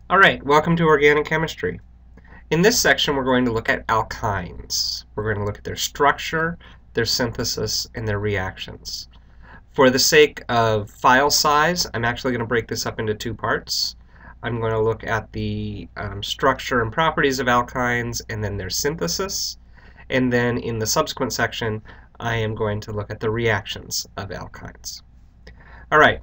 Alright, welcome to Organic Chemistry. In this section we're going to look at alkynes. We're going to look at their structure, their synthesis, and their reactions. For the sake of file size, I'm actually going to break this up into two parts. I'm going to look at the structure and properties of alkynes and then their synthesis. And then in the subsequent section, I am going to look at the reactions of alkynes. Alright,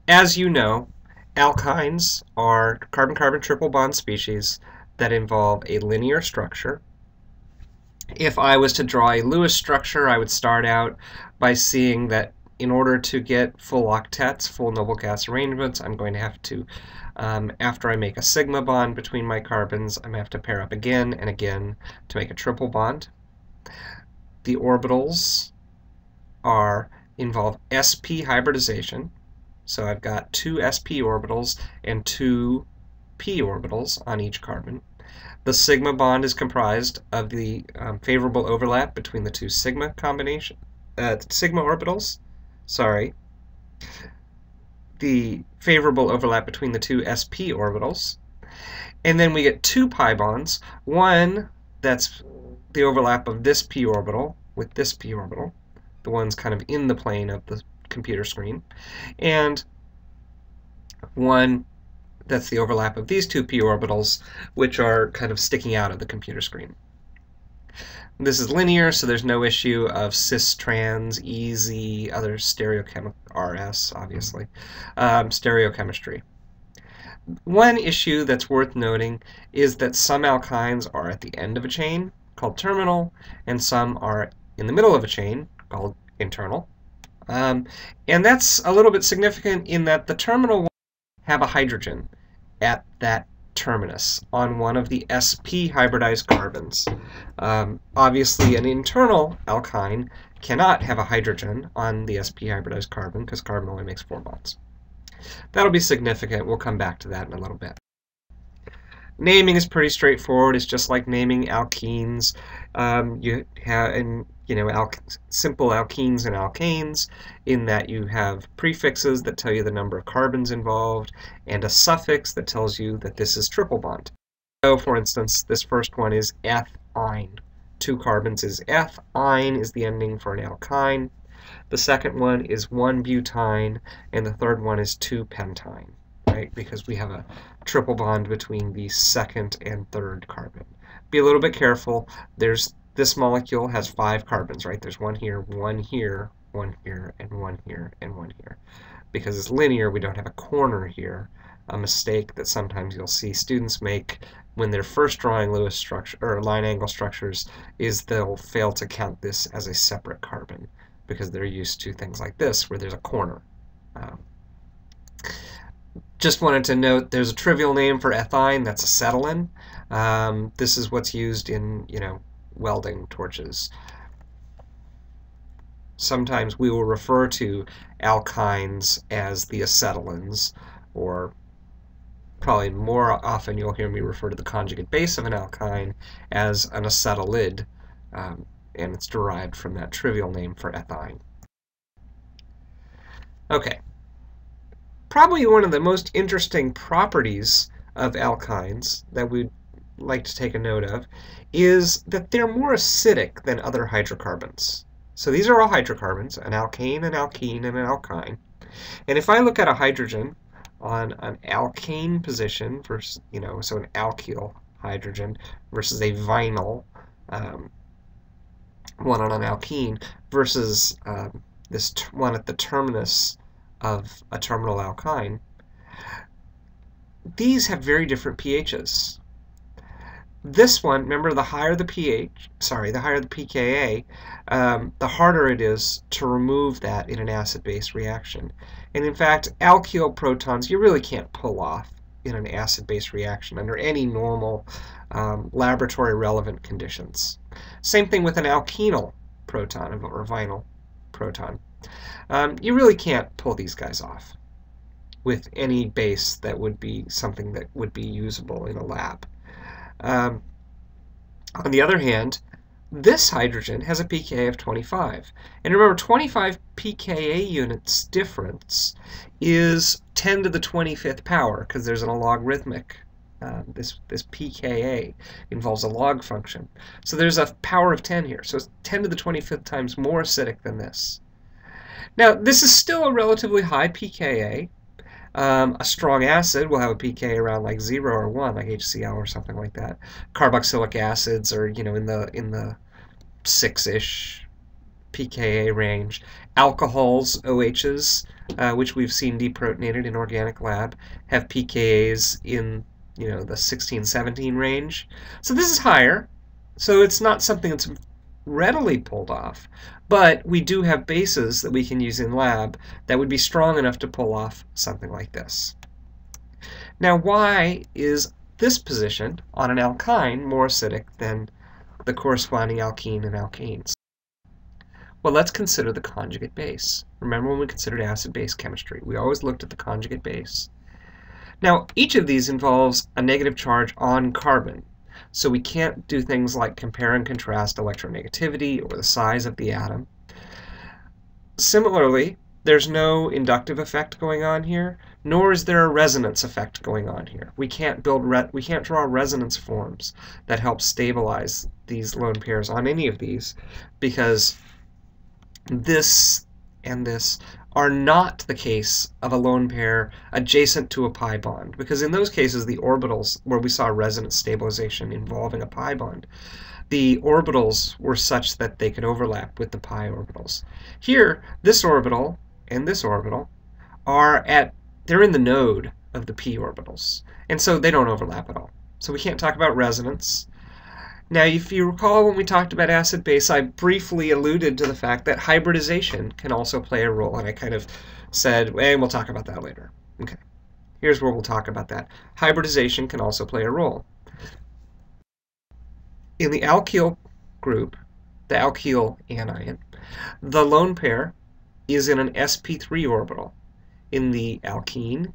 as you know, alkynes are carbon-carbon triple bond species that involve a linear structure. If I was to draw a Lewis structure, I would start out by seeing that in order to get full octets, full noble gas arrangements, I'm going to have to, after I make a sigma bond between my carbons, I'm going to have to pair up again and again to make a triple bond. The orbitals involve sp hybridization. So I've got two sp orbitals and two p orbitals on each carbon. The sigma bond is comprised of the favorable overlap between the two sigma orbitals. The favorable overlap between the two sp orbitals. And then we get two pi bonds. One that's the overlap of this p orbital with this p orbital, the ones kind of in the plane of the computer screen, and one that's the overlap of these two p orbitals, which are kind of sticking out of the computer screen. This is linear, so there's no issue of cis, trans, EZ, other stereochemical, RS, obviously, stereochemistry. One issue that's worth noting is that some alkynes are at the end of a chain, called terminal, and some are in the middle of a chain, called internal. And that's a little bit significant in that the terminal will have a hydrogen at that terminus on one of the sp hybridized carbons. Obviously, an internal alkyne cannot have a hydrogen on the sp hybridized carbon because carbon only makes 4 bonds. That'll be significant. We'll come back to that in a little bit. Naming is pretty straightforward. It's just like naming alkenes. You have simple alkenes and alkanes in that you have prefixes that tell you the number of carbons involved and a suffix that tells you that this is triple bond. So, for instance, this first one is eth-ine. 2 carbons is eth. Ine is the ending for an alkyne. The second one is 1-butyne, and the third one is 2-pentyne. Right? Because we have a triple bond between the second and third carbon. Be a little bit careful. This molecule has 5 carbons, right? There's one here, one here, one here, and one here, and one here. Because it's linear, we don't have a corner here. A mistake that sometimes you'll see students make when they're first drawing Lewis structure or line angle structures is they'll fail to count this as a separate carbon because they're used to things like this where there's a corner. Just wanted to note there's a trivial name for ethine, that's acetylene. This is what's used in, welding torches. Sometimes we will refer to alkynes as the acetylenes, or probably more often you'll hear me refer to the conjugate base of an alkyne as an acetylide, and it's derived from that trivial name for ethine. Okay. Probably one of the most interesting properties of alkynes that we'd like to take a note of is that they're more acidic than other hydrocarbons. So these are all hydrocarbons, an alkane, an alkene, and an alkyne. And if I look at a hydrogen on an alkane position versus, so an alkyl hydrogen versus a vinyl one on an alkene versus this one at the terminus of a terminal alkyne, these have very different pHs. This one, remember, the higher the pKa, the harder it is to remove that in an acid-base reaction. And in fact, alkyl protons you really can't pull off in an acid-base reaction under any normal laboratory relevant conditions. Same thing with an alkenyl proton or vinyl proton. You really can't pull these guys off with any base that would be something that would be usable in a lab. On the other hand, This hydrogen has a pKa of 25. And remember, 25 pKa units difference is 10 to the 25th power, because there's an logarithmic. This pKa involves a log function. So there's a power of 10 here. So it's 10 to the 25th times more acidic than this. Now, this is still a relatively high pKa. A strong acid will have a pKa around like 0 or 1, like HCl or something like that. Carboxylic acids are, in the 6-ish pKa range. Alcohols, OHs, which we've seen deprotonated in organic lab, have pKa's in, the 16, 17 range. So this is higher. So it's not something that's readily pulled off, but we do have bases that we can use in lab that would be strong enough to pull off something like this. Now, why is this position on an alkyne more acidic than the corresponding alkene and alkanes? Well, let's consider the conjugate base. Remember when we considered acid-base chemistry, we always looked at the conjugate base. Now, each of these involves a negative charge on carbon. So we can't do things like compare and contrast electronegativity or the size of the atom. Similarly, there's no inductive effect going on here, nor is there a resonance effect going on here. We can't draw resonance forms that help stabilize these lone pairs on any of these, because this and this are not the case of a lone pair adjacent to a pi bond, because in those cases the orbitals where we saw resonance stabilization involving a pi bond, the orbitals were such that they could overlap with the pi orbitals. Here, this orbital and this orbital they're in the node of the p orbitals, and so they don't overlap at all. So we can't talk about resonance. Now, if you recall when we talked about acid-base, I briefly alluded to the fact that hybridization can also play a role, and I kind of said, hey, we'll talk about that later. Okay, here's where we'll talk about that. Hybridization can also play a role. In the alkyl group, the alkyl anion, the lone pair is in an sp3 orbital. In the alkene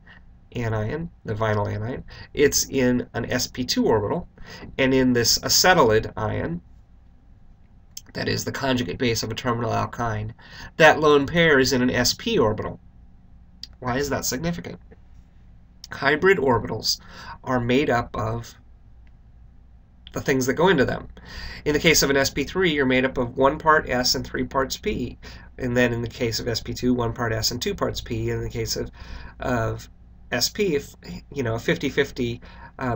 anion, the vinyl anion, it's in an sp2 orbital, and in this acetylide ion, that is the conjugate base of a terminal alkyne, that lone pair is in an sp orbital. Why is that significant? Hybrid orbitals are made up of the things that go into them. In the case of an sp3, you're made up of 1 part s and 3 parts p. And then in the case of sp2, 1 part s and 2 parts p. In the case of sp, a 50-50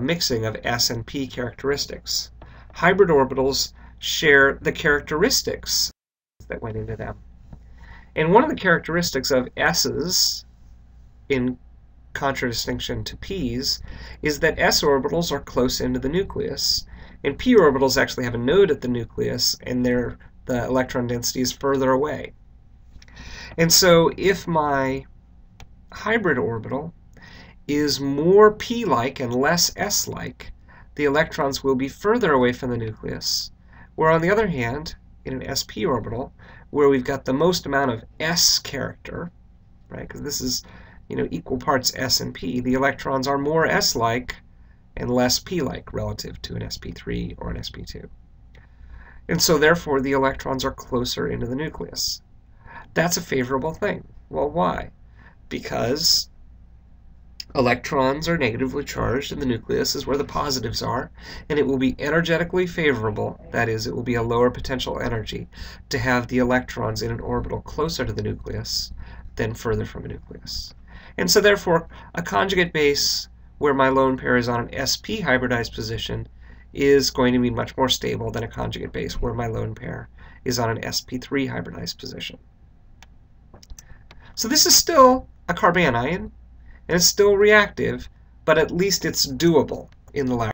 mixing of s and p characteristics. Hybrid orbitals share the characteristics that went into them. And one of the characteristics of s's, in contradistinction to p's, is that s orbitals are close into the nucleus, and p orbitals actually have a node at the nucleus, and the electron density is further away. And so if my hybrid orbital is more p-like and less s-like, the electrons will be further away from the nucleus, where on the other hand, in an sp orbital, where we've got the most amount of s character, right, because this is equal parts s and p, the electrons are more s-like and less p-like relative to an sp3 or an sp2. And so therefore the electrons are closer into the nucleus. That's a favorable thing. Well, why? Because electrons are negatively charged and the nucleus is where the positives are, and it will be energetically favorable, that is, it will be a lower potential energy, to have the electrons in an orbital closer to the nucleus than further from a nucleus. And so therefore, a conjugate base where my lone pair is on an sp hybridized position is going to be much more stable than a conjugate base where my lone pair is on an sp3 hybridized position. So this is still a carbanion, and it's still reactive, but at least it's doable in the laboratory.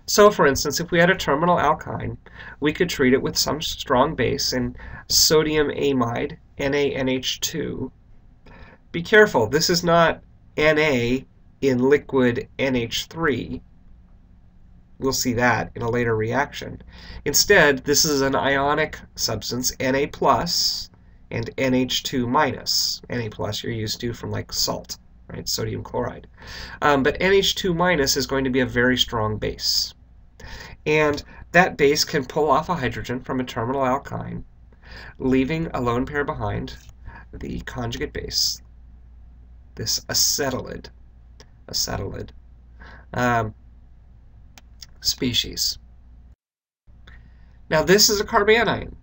So for instance, if we had a terminal alkyne, we could treat it with some strong base and sodium amide, NaNH2. Be careful, this is not Na in liquid NH3. We'll see that in a later reaction. Instead, this is an ionic substance, Na+, and NH2-. Na+ you're used to from like salt, right? Sodium chloride. But NH2- is going to be a very strong base. And that base can pull off a hydrogen from a terminal alkyne, leaving a lone pair behind, the conjugate base, this acetylide species. Now this is a carbanion.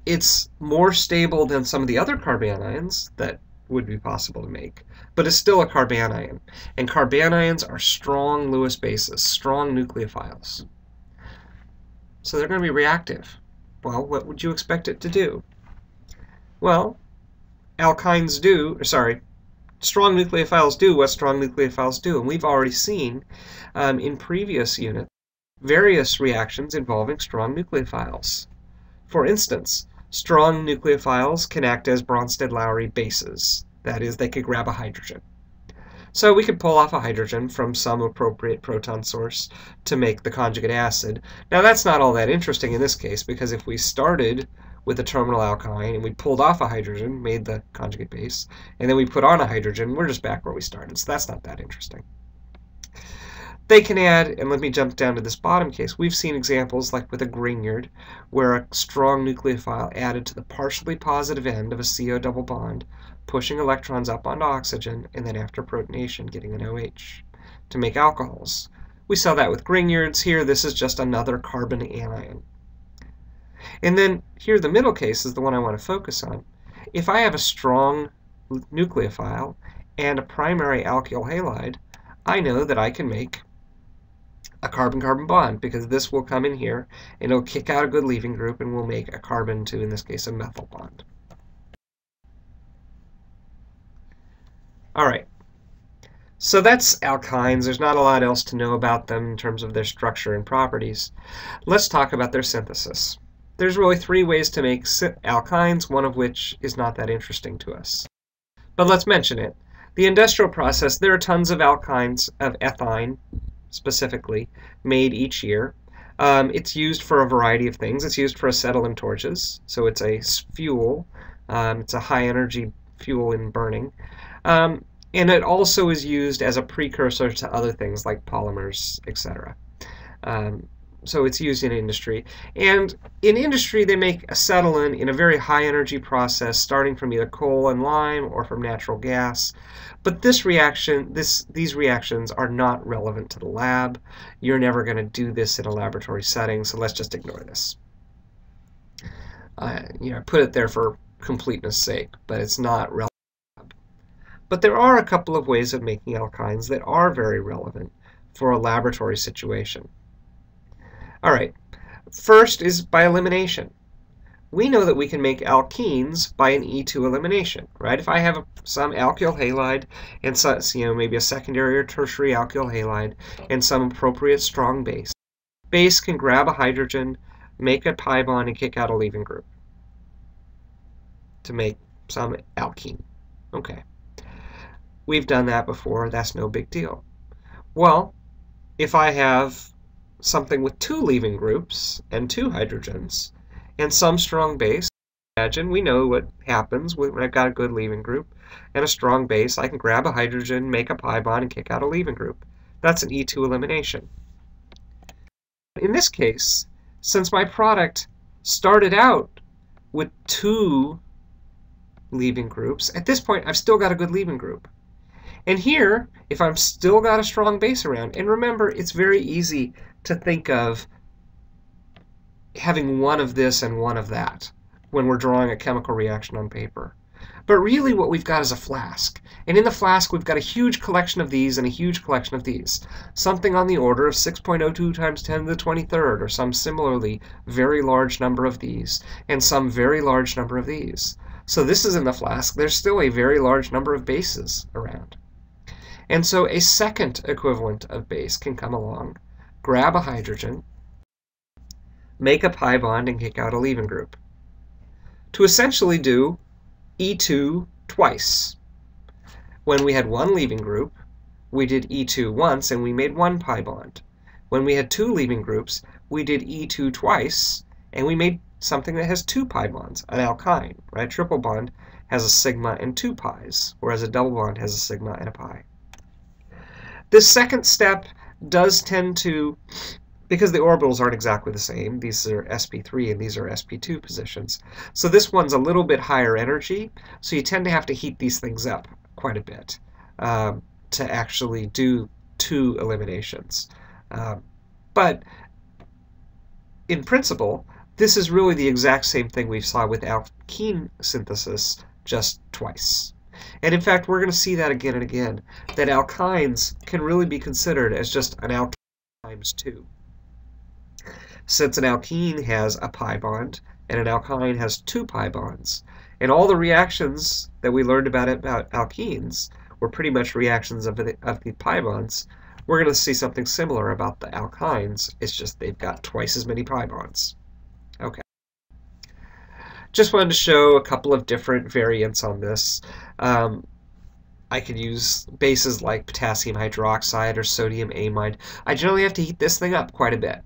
It's more stable than some of the other carbanions that would be possible to make, but it's still a carbanion. And carbanions are strong Lewis bases, strong nucleophiles. So they're going to be reactive. Well, what would you expect it to do? Well, alkynes do, strong nucleophiles do what strong nucleophiles do. And we've already seen in previous units various reactions involving strong nucleophiles. For instance, strong nucleophiles can act as Bronsted-Lowry bases. That is, they could grab a hydrogen. So we could pull off a hydrogen from some appropriate proton source to make the conjugate acid. Now that's not all that interesting in this case, because if we started with a terminal alkyne and we pulled off a hydrogen, made the conjugate base, and then we put on a hydrogen, we're just back where we started. So that's not that interesting. They can add, and let me jump down to this bottom case, we've seen examples like with a Grignard, where a strong nucleophile added to the partially positive end of a CO double bond, pushing electrons up onto oxygen, and then after protonation getting an OH to make alcohols. We saw that with Grignards. Here this is just another carbon anion. And then here the middle case is the one I want to focus on. If I have a strong nucleophile and a primary alkyl halide, I know that I can make a carbon-carbon bond, because this will come in here and it'll kick out a good leaving group and we'll make a carbon to, in this case, a methyl bond. Alright, so that's alkynes. There's not a lot else to know about them in terms of their structure and properties. Let's talk about their synthesis. There's really three ways to make alkynes, one of which is not that interesting to us. But let's mention it. The industrial process, there are tons of alkynes, of ethine specifically, made each year. It's used for a variety of things. It's used for acetylene torches, so it's a fuel. It's a high-energy fuel in burning. And it also is used as a precursor to other things like polymers, etc. So it's used in industry. And in industry, they make acetylene in a very high-energy process, starting from either coal and lime or from natural gas. But this reaction, these reactions are not relevant to the lab. You're never going to do this in a laboratory setting, so let's just ignore this. Put it there for completeness sake, but it's not relevant. But there are a couple of ways of making alkynes that are very relevant for a laboratory situation. All right, first is by elimination. We know that we can make alkenes by an E2 elimination, right? If I have some alkyl halide and so, maybe a secondary or tertiary alkyl halide and some appropriate strong base, base can grab a hydrogen, make a pi bond, and kick out a leaving group to make some alkene. Okay. We've done that before. That's no big deal. Well, if I have something with two leaving groups and two hydrogens and some strong base, imagine we know what happens when I've got a good leaving group and a strong base. I can grab a hydrogen, make a pi bond, and kick out a leaving group. That's an E2 elimination. In this case, since my product started out with two leaving groups, at this point I've still got a good leaving group. And here, if I've still got a strong base around, and remember, it's very easy to think of having one of this and one of that when we're drawing a chemical reaction on paper. But really what we've got is a flask. And in the flask we've got a huge collection of these and a huge collection of these. Something on the order of 6.02 times 10 to the 23rd, or some similarly very large number of these, and some very large number of these. So this is in the flask. There's still a very large number of bases around. And so a second equivalent of base can come along, grab a hydrogen, make a pi bond, and kick out a leaving group, to essentially do E2 twice. When we had one leaving group, we did E2 once and we made one pi bond. When we had two leaving groups, we did E2 twice and we made something that has two pi bonds, an alkyne, right? A triple bond has a sigma and two pi's, whereas a double bond has a sigma and a pi. This second step does tend to because the orbitals aren't exactly the same. These are sp3 and these are sp2 positions. So this one's a little bit higher energy, so you tend to have to heat these things up quite a bit to actually do 2 eliminations. But in principle, this is really the exact same thing we saw with alkene synthesis, just twice. And in fact, we're going to see that again and again, that alkynes can really be considered as just an alkene times 2. Since an alkene has a pi bond and an alkyne has 2 pi bonds, and all the reactions that we learned about alkenes were pretty much reactions of the pi bonds, we're going to see something similar about the alkynes. It's just they've got twice as many pi bonds. Okay. Just wanted to show a couple of different variants on this. I could use bases like potassium hydroxide or sodium amide. I generally have to heat this thing up quite a bit.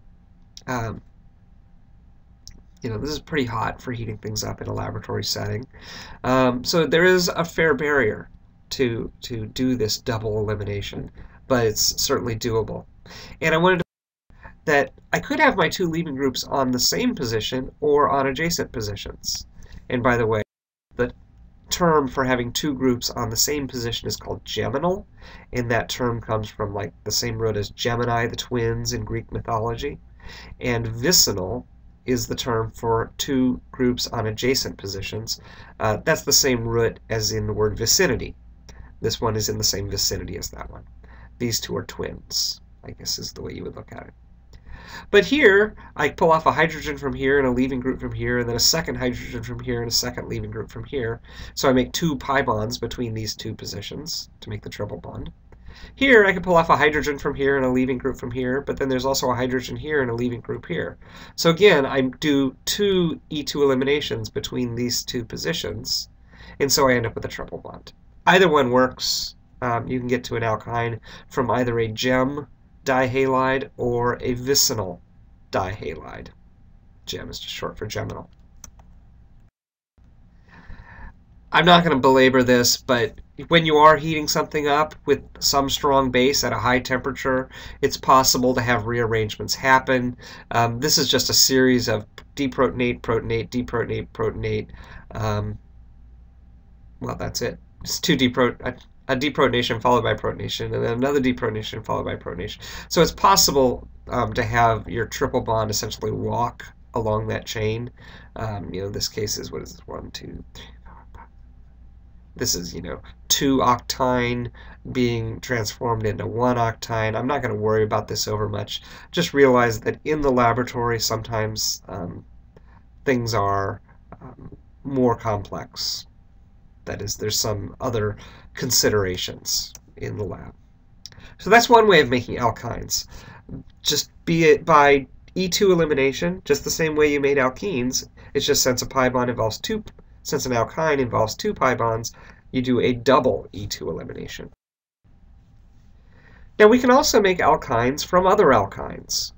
This is pretty hot for heating things up in a laboratory setting. So there is a fair barrier to do this double elimination, but it's certainly doable. And I wanted to that I could have my 2 leaving groups on the same position or on adjacent positions. And by the way, the term for having 2 groups on the same position is called geminal, and that term comes from like the same root as Gemini, the twins in Greek mythology. And vicinal is the term for 2 groups on adjacent positions. That's the same root as in the word vicinity. This one is in the same vicinity as that one. These 2 are twins, I guess is the way you would look at it. But here, I pull off a hydrogen from here and a leaving group from here, and then a second hydrogen from here and a second leaving group from here. So I make 2 pi bonds between these 2 positions to make the triple bond. Here, I can pull off a hydrogen from here and a leaving group from here, but then there's also a hydrogen here and a leaving group here. So again, I do 2 E2 eliminations between these 2 positions, and so I end up with a triple bond. Either one works. You can get to an alkyne from either a gem dihalide or a vicinal dihalide. Gem is just short for geminal. I'm not going to belabor this, but when you are heating something up with some strong base at a high temperature, it's possible to have rearrangements happen. This is just a series of deprotonate, protonate, deprotonate, protonate. Well, that's it. It's a deprotonation followed by protonation, and then another deprotonation followed by protonation. So it's possible to have your triple bond essentially walk along that chain. This case is, what is this, 1, 2, 3, 4, 5. This is, 2 octine being transformed into 1 octine. I'm not going to worry about this over much. Just realize that in the laboratory sometimes things are more complex. That is, there's some other considerations in the lab. So that's one way of making alkynes. Just be it by E2 elimination, just the same way you made alkenes. It's just since a pi bond involves since an alkyne involves 2 pi bonds, you do a double E2 elimination. Now we can also make alkynes from other alkynes.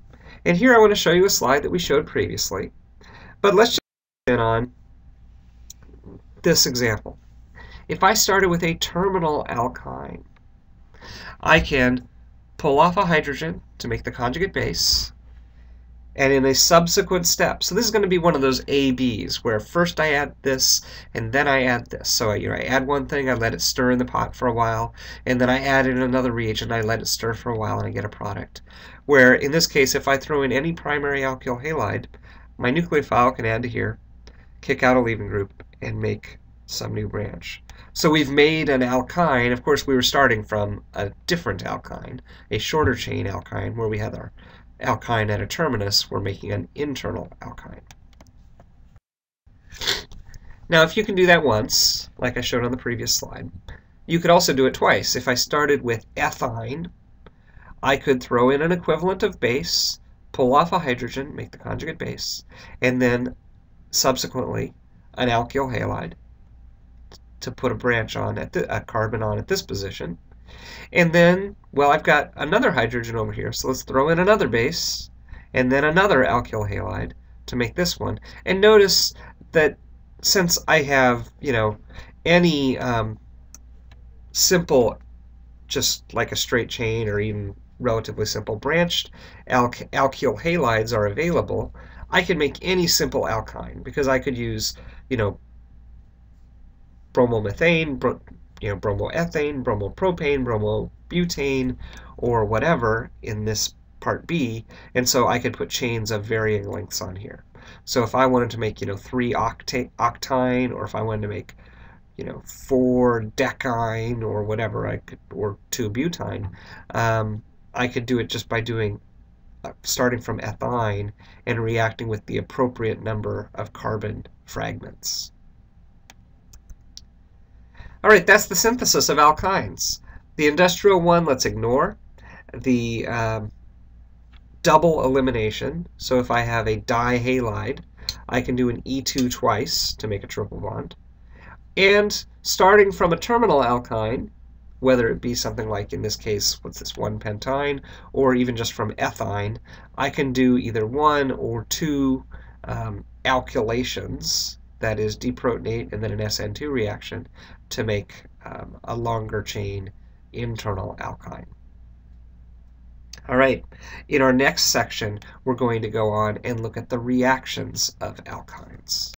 And here I want to show you a slide that we showed previously. But let's just in on this example. If I started with a terminal alkyne, I can pull off a hydrogen to make the conjugate base, and in a subsequent step, so this is going to be one of those ABs, where first I add this, and then I add this. So I add one thing, I let it stir in the pot for a while, and then I add in another reagent, I let it stir for a while, and I get a product. Where, in this case, if I throw in any primary alkyl halide, my nucleophile can add to here, kick out a leaving group, and make some new branch. So we've made an alkyne. Of course, we were starting from a different alkyne, a shorter chain alkyne, where we had our alkyne at a terminus. We're making an internal alkyne. Now, if you can do that once, like I showed on the previous slide, you could also do it twice. If I started with ethyne, I could throw in an equivalent of base, pull off a hydrogen, make the conjugate base, and then subsequently an alkyl halide to put a branch on, a carbon on at this position. And then, well, I've got another hydrogen over here, so let's throw in another base, and then another alkyl halide to make this one. And notice that since I have, any simple, just like a straight chain or even relatively simple. Branched alkyl halides are available. I could make any simple alkyne because I could use, bromomethane, bromoethane, bromopropane, bromobutane, or whatever in this part B, and so I could put chains of varying lengths on here. So if I wanted to make, 3-octane, or if I wanted to make, 4-decyne, or whatever, or 2-butyne, I could do it just by starting from ethyne and reacting with the appropriate number of carbon fragments. All right, that's the synthesis of alkynes. The industrial one, let's ignore. The double elimination, so if I have a dihalide, I can do an E2 twice to make a triple bond. And starting from a terminal alkyne, whether it be something like, in this case, what's this, 1-pentyne, or even just from ethyne, I can do either 1 or 2 alkylations, that is, deprotonate and then an SN2 reaction, to make a longer chain internal alkyne. All right, in our next section, we're going to go on and look at the reactions of alkynes.